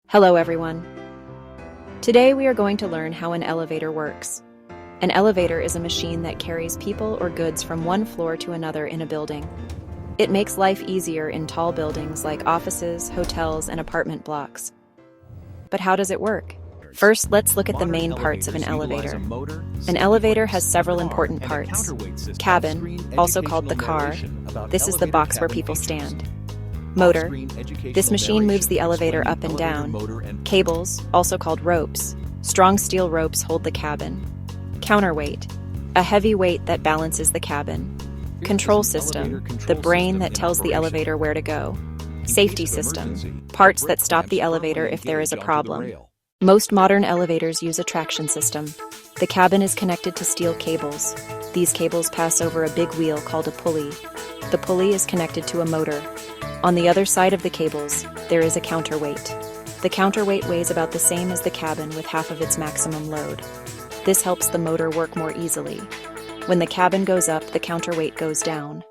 Hello, everyone. Today we are going to learn how an elevator works. An elevator is a machine that carries people or goods from one floor to another in a building. It makes life easier in tall buildings like offices, hotels, and apartment blocks. But how does it work? First, let's look at the main parts of an elevator. An elevator has several important parts. Cabin, also called the car. This is the box where people stand. Motor. This machine moves the elevator up and down. Cables, also called ropes. Strong steel ropes hold the cabin. Counterweight. A heavy weight that balances the cabin. Control system. The brain that tells the elevator where to go. Safety system. Parts that stop the elevator if there is a problem. Most modern elevators use a traction system. The cabin is connected to steel cables. These cables pass over a big wheel called a pulley. The pulley is connected to a motor. On the other side of the cables, there is a counterweight. The counterweight weighs about the same as the cabin with half of its maximum load. This helps the motor work more easily. When the cabin goes up, the counterweight goes down.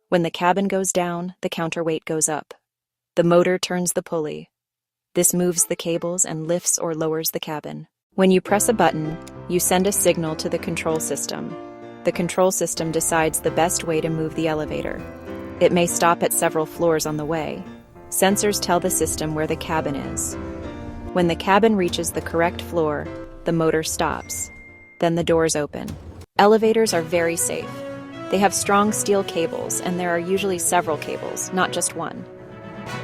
When the cabin goes down, the counterweight goes up. The motor turns the pulley. This moves the cables and lifts or lowers the cabin. When you press a button, you send a signal to the control system. The control system decides the best way to move the elevator. It may stop at several floors on the way. Sensors tell the system where the cabin is. When the cabin reaches the correct floor, the motor stops. Then the doors open. Elevators are very safe. They have strong steel cables, and there are usually several cables, not just one.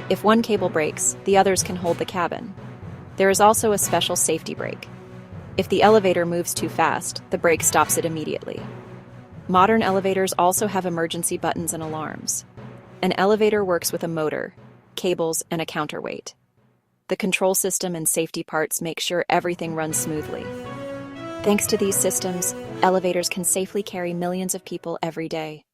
If one cable breaks, the others can hold the cabin. There is also a special safety brake. If the elevator moves too fast, the brake stops it immediately. Modern elevators also have emergency buttons and alarms. An elevator works with a motor, cables, and a counterweight. The control system and safety parts make sure everything runs smoothly. Thanks to these systems, elevators can safely carry millions of people every day.